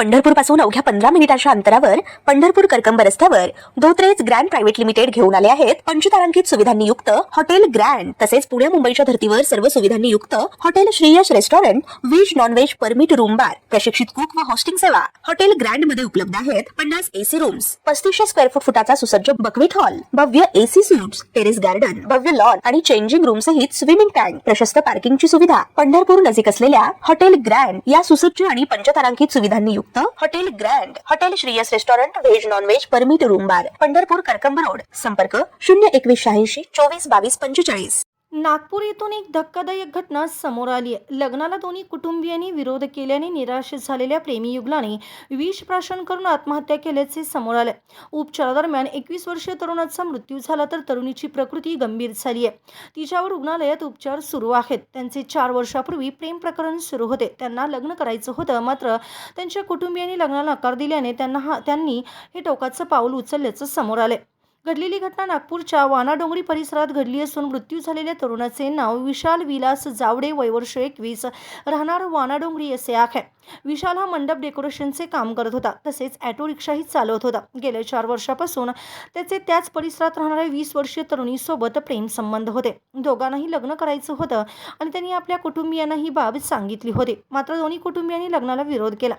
पंढरपूर पासून अवघ्या 15 मिनिटांच्या अंतरावर पंढरपूर करकंब रस्त्यावर धोत्रेज ग्रँड प्रायव्हेट लिमिटेड घेऊन आले आहेत पंचतारांकित सुविधांनी युक्त हॉटेल ग्रँड। तसेच पुणे मुंबईच्या धर्तीवर सर्व सुविधांनी युक्त hotel Shriyash restaurant, veg non veg permit room bar, प्रशिक्षित कुक व होस्टिंग सेवा हॉटेल ग्रँड मध्ये उपलब्ध आहेत। 50 एसी रूम्स, 3500 स्क्वेअर फुटाचा सुसज्ज बक्वेट हॉल, भव्य एसी सूट्स, टेरेस गार्डन, भव्य लॉन आणि चेंजिंग रूम सहित स्विमिंग टँक, प्रशस्त पार्किंगची सुविधा। पंढरपूर नजीक असलेल्या हॉटेल ग्रँड या सुसज्ज आणि पंचतारांकित सुविधांनी युक्त hotel grand, hotel Shriyas restaurant, veg non veg permit room बार, पंढरपूर करकंब रोड। संपर्क 02186 24 22 45। नागपूर येथून एक धक्कादायक घटना समोर आली आहे। लग्नाला दोन्ही कुटुंबियांनी विरोध केल्याने निराश झालेल्या प्रेमी युगलाने विष प्राशन करून आत्महत्या केल्याचे समोर आले। उपचारादरम्यान 21 वर्षीय तरुणाचा मृत्यू झाला तर तरुणीची प्रकृती गंभीर झाली आहे। तिच्यावर रुग्णालयात उपचार सुरू आहेत। त्यांचे 4 वर्षापूर्वी प्रेम प्रकरण सुरू होते। त्यांना लग्न करायचं होतं, मात्र त्यांच्या कुटुंबियांनी लग्नाला नकार दिल्याने त्यांनी हे टोकाचं पाऊल उचलल्याचं समोर आले। घडलेली घटना नागपूरच्या वानाडोंगरी परिसरात घडली असून मृत्यू झालेल्या तरुणाचे नाव विशाल विलास जावडे, वय वर्ष 21, राहणार वानाडोंगरी असे आहे। विशाल हा मंडप डेकोरेशनचे काम करत होता, तसेच ऑटो रिक्षाही चालवत होता। गेल्या 4 वर्षापासून त्याचे त्याच परिसरात राहणाऱ्या 20 वर्षीय तरुणीसोबत प्रेम संबंध होते। दोघांनाही लग्न करायचं होतं आणि त्यांनी आपल्या कुटुंबियांना ही बाब सांगितली होती, मात्र दोन्ही कुटुंबियांनी लग्नाला विरोध केला।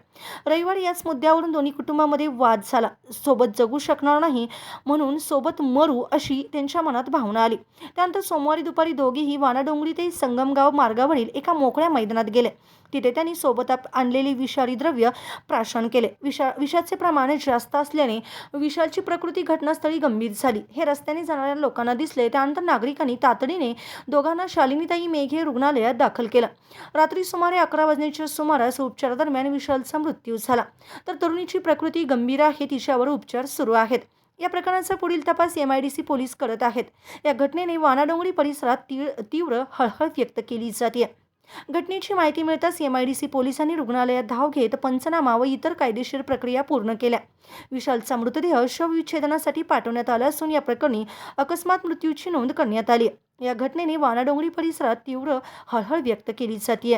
रविवारी याच मुद्द्यावरून दोन्ही कुटुंबांमध्ये वाद झाला। सोबत जगू शकणार नाही म्हणून सोबत मरू अशी त्यांच्या मनात भावना आली। त्यानंतर सोमवारी दुपारी दोघेही वानाडोंगरी ते संगमगाव मार्गावरील एका मोकळ्या मैदानात गेले। तिथे त्यांनी सोबत आणलेले विषारी द्रव्य प्राशन केले। विषाचे प्रमाण जास्त असल्याने विशालची प्रकृती घटनास्थळी गंभीर झाली। हे रस्त्याने जाणाऱ्या लोकांना दिसले। त्यानंतर नागरिकांनी तातडीने दोघांना शालिनीताई मेघे रुग्णालयात दाखल केलं। रात्री सुमारे 11 वाजण्याच्या सुमारास उपचारादरम्यान विशालचा मृत्यू झाला, तर तरुणीची प्रकृती गंभीर आहे। तिच्यावर उपचार सुरू आहेत। या प्रकरणाचा पुढील तपास MIDC पोलीस करत आहेत। या घटनेने वानाडोंगरी परिसरात तीव्र हळहळ व्यक्त केली जाते। घटनेची माहिती मिळताच MIDC पोलिसांनी रुग्णालयात धाव घेत पंचनामा व इतर कायदेशीर प्रक्रिया पूर्ण केल्या। विशालचा मृतदेह शवविच्छेदनासाठी पाठवण्यात आला असून या प्रकरणी अकस्मात मृत्यूची नोंद करण्यात आली। या घटनेने वानाडोंगरी परिसरात तीव्र हळहळ व्यक्त केली जाते।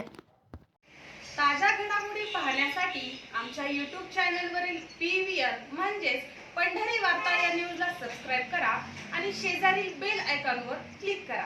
ताज्या घडामोडी पाहण्यासाठी आमच्या YouTube चॅनलवरील PVR म्हणजेच पंढरी वार्ता या न्यूजला सबस्क्राइब करा आणि शेजारील बेल आयकॉनवर क्लिक करा।